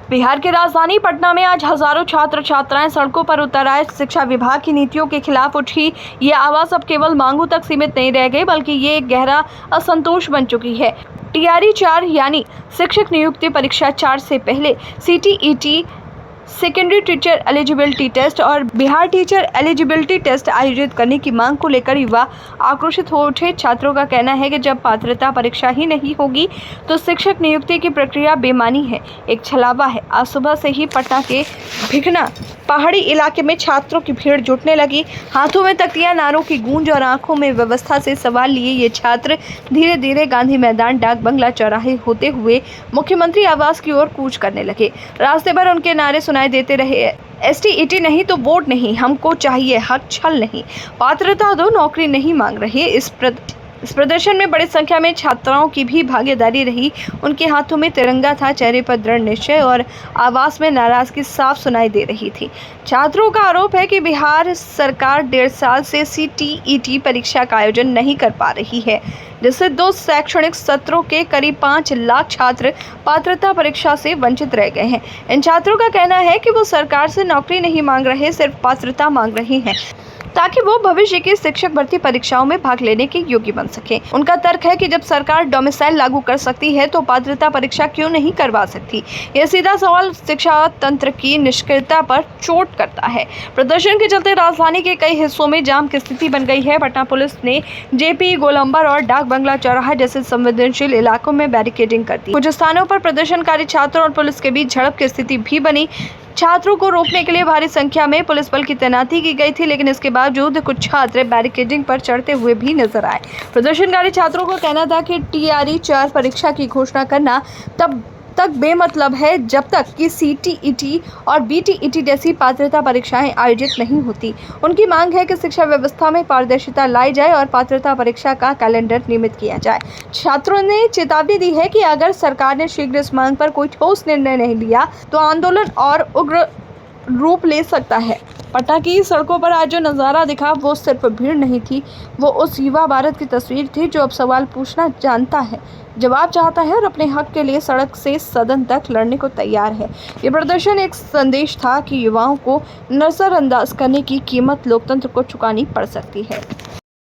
बिहार की राजधानी पटना में आज हजारों छात्र छात्राएं सड़कों पर उतर आए। शिक्षा विभाग की नीतियों के खिलाफ उठी ये आवाज अब केवल मांगों तक सीमित नहीं रह गई, बल्कि ये एक गहरा असंतोष बन चुकी है। टीआरई 4 यानी शिक्षक नियुक्ति परीक्षा 4 से पहले CTET, secondary teacher eligibility test और बिहार टीचर एलिजिबिलिटी टेस्ट आयोजित करने की मांग को लेकर युवा आक्रोशित हो उठे। छात्रों का कहना है कि जब पात्रता परीक्षा ही नहीं होगी तो शिक्षक नियुक्ति की प्रक्रिया बेमानी है, एक छलावा है। आज सुबह से ही पटना के भिखना पहाड़ी इलाके में छात्रों की भीड़ जुटने लगी। हाथों में तख्तियां, नारों की गूंज और आंखों में व्यवस्था से सवाल लिए ये छात्र धीरे धीरे गांधी मैदान, डाक बंगला चौराहे होते हुए मुख्यमंत्री आवास की ओर कूच करने लगे। रास्ते भर उनके नारे सुनाई देते रहे, एसटीईटी नहीं तो वोट नहीं, हमको चाहिए हक, छल नहीं, पात्रता दो, नौकरी नहीं मांग रहे। इस प्रदर्शन में बड़ी संख्या में छात्राओं की भी भागीदारी रही। उनके हाथों में तिरंगा था, चेहरे पर दृढ़ निश्चय और आवाज में नाराजगी साफ सुनाई दे रही थी। छात्रों का आरोप है कि बिहार सरकार 1.5 साल से सीटीईटी परीक्षा का आयोजन नहीं कर पा रही है, जिससे 2 शैक्षणिक सत्रों के करीब 5 लाख छात्र पात्रता परीक्षा से वंचित रह गए हैं। इन छात्रों का कहना है कि वो सरकार से नौकरी नहीं मांग रहे, सिर्फ पात्रता मांग रहे हैं ताकि वो भविष्य की शिक्षक भर्ती परीक्षाओं में भाग लेने के योग्य बन सके। उनका तर्क है कि जब सरकार डोमिसाइल लागू कर सकती है तो पात्रता परीक्षा क्यों नहीं करवा सकती। यह सीधा सवाल शिक्षा तंत्र की निष्क्रियता पर चोट करता है। प्रदर्शन के चलते राजधानी के कई हिस्सों में जाम की स्थिति बन गई है। पटना पुलिस ने जेपी, गोलंबर और डाक बंगला चौराहा जैसे संवेदनशील इलाकों में बैरिकेडिंग कर दी। कुछ स्थानों पर प्रदर्शनकारी छात्रों और पुलिस के बीच झड़प की स्थिति भी बनी। छात्रों को रोकने के लिए भारी संख्या में पुलिस बल की तैनाती की गई थी, लेकिन इसके बावजूद कुछ छात्र बैरिकेडिंग पर चढ़ते हुए भी नजर आए। प्रदर्शनकारी छात्रों का कहना था कि टीआरई 4 परीक्षा की घोषणा करना तब तक बेमतलब है जब तक कि सीटीईटी और बीटीईटी जैसी पात्रता परीक्षाएं आयोजित नहीं होती। उनकी मांग है कि शिक्षा व्यवस्था में पारदर्शिता लाई जाए और पात्रता परीक्षा का कैलेंडर नियमित किया जाए। छात्रों ने चेतावनी दी है कि अगर सरकार ने शीघ्र इस मांग पर कोई ठोस निर्णय नहीं लिया तो आंदोलन और उग्र रूप ले सकता है। पटना की सड़कों पर आज जो नज़ारा दिखा वो सिर्फ भीड़ नहीं थी, वो उस युवा भारत की तस्वीर थी जो अब सवाल पूछना जानता है, जवाब चाहता है और अपने हक के लिए सड़क से सदन तक लड़ने को तैयार है। ये प्रदर्शन एक संदेश था कि युवाओं को नजरअंदाज करने की कीमत लोकतंत्र को चुकानी पड़ सकती है।